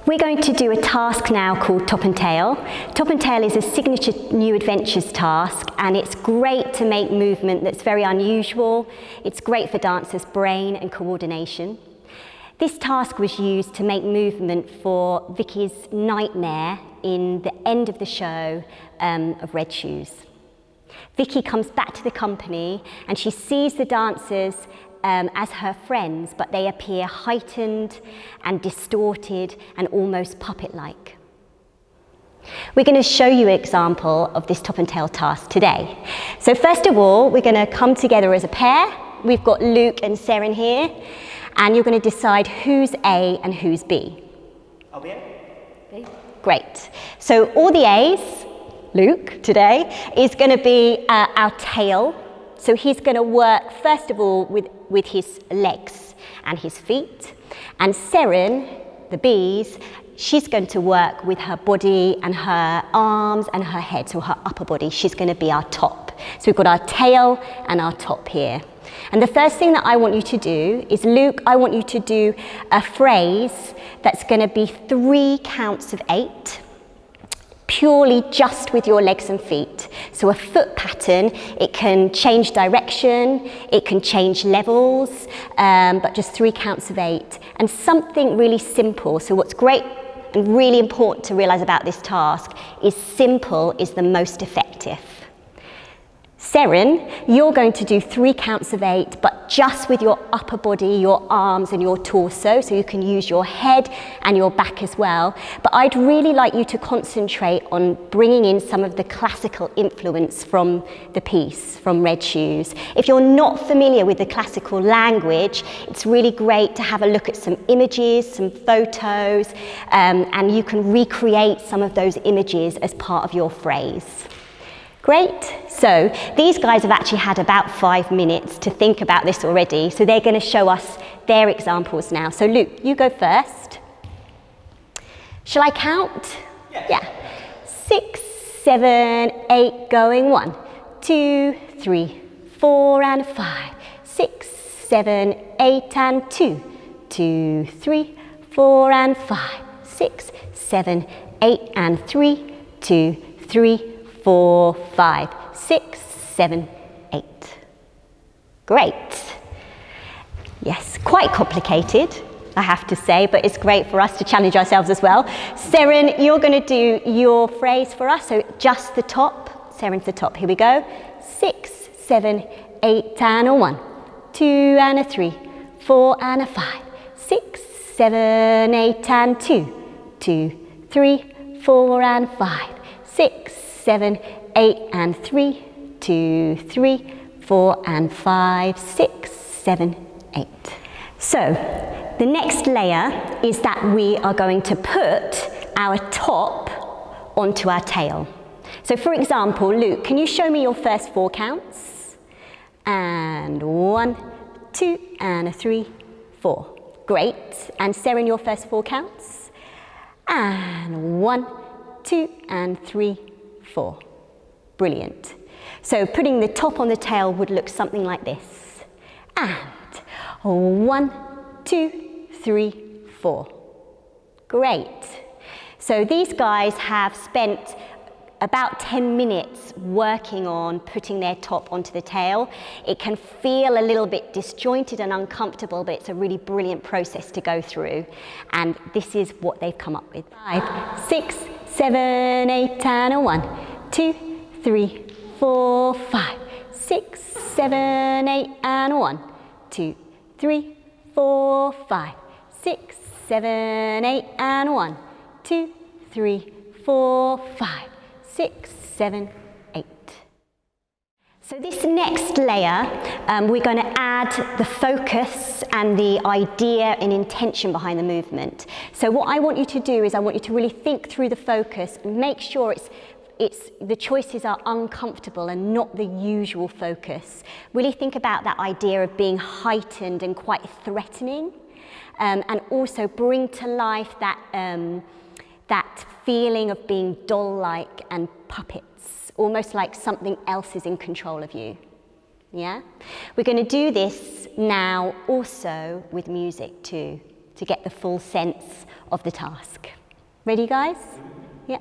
We're going to do a task now called Top and Tail. Top and Tail is a signature New Adventures task, and it's great to make movement that's very unusual. It's great for dancers' brain and coordination. This task was used to make movement for Vicky's nightmare in the end of the show of Red Shoes. Vicky comes back to the company and she sees the dancers as her friends, but they appear heightened and distorted and almost puppet-like. We're going to show you an example of this top and tail task today. So first of all, we're going to come together as a pair. We've got Luke and Seren here, and you're going to decide who's A and who's B. I'll be A. B. Great. So all the A's, Luke today, is going to be our tail. So he's going to work, first of all, with his legs and his feet. And Seren, the B's, she's going to work with her body and her arms and her head, so her upper body. She's going to be our top. So we've got our tail and our top here. And the first thing that I want you to do is, Luke, I want you to do a phrase that's going to be 3 counts of 8. Purely just with your legs and feet. So a foot pattern, it can change direction, it can change levels, but just 3 counts of 8. And something really simple. So what's great and really important to realize about this task is simple is the most effective. Seren, you're going to do 3 counts of 8, but just with your upper body, your arms and your torso, so you can use your head and your back as well. But I'd really like you to concentrate on bringing in some of the classical influence from the piece, from Red Shoes. If you're not familiar with the classical language, it's really great to have a look at some images, some photos, and you can recreate some of those images as part of your phrase. Great. So these guys have actually had about 5 minutes to think about this already, so they're going to show us their examples now. So Luke, you go first. Shall I count? Yes. Yeah. 6, 7, 8, going 1, 2, 3, 4 and 5. 6, 7, 8 and 2. 2, 3, 4 and 5. 6, 7, 8 and 3. 2, 3, 4, 5, 6, 7, 8. Great. Yes, quite complicated, I have to say, but it's great for us to challenge ourselves as well. Seren, you're going to do your phrase for us, so just the top. Seren's the top. Here we go. 6, 7, 8 and a 1, 2 and a 3, 4 and a 5, 6, 7, 8 and 2, 2, 3, 4 and 5, 6, 7, 8 and 3, 2, 3, 4 and 5, 6, 7, 8. So the next layer is that we are going to put our top onto our tail. So for example, Luke, can you show me your first 4 counts? And 1, 2 and a 3, 4. Great. And Seren, your first 4 counts? And 1, 2 and 3, 4. Brilliant. So putting the top on the tail would look something like this. And 1, 2, 3, 4. Great. So these guys have spent about 10 minutes working on putting their top onto the tail. It can feel a little bit disjointed and uncomfortable, but it's a really brilliant process to go through. And this is what they've come up with. 5, 6, 7, 8 and a 1, 2, 3, 4, 5, 6, 7, 8 and a 1, 2, 3, 4, 5, 6, 7, 8 and a 1, 2, 3, 4, 5, 6, 7, 8. So this next layer, we're going to add the focus and the idea and intention behind the movement. So what I want you to do is I want you to really think through the focus and make sure the choices are uncomfortable and not the usual focus. Really think about that idea of being heightened and quite threatening, and also bring to life that feeling of being doll-like and puppets, almost like something else is in control of you. Yeah? We're going to do this now also with music too, to get the full sense of the task. Ready, guys? Yeah.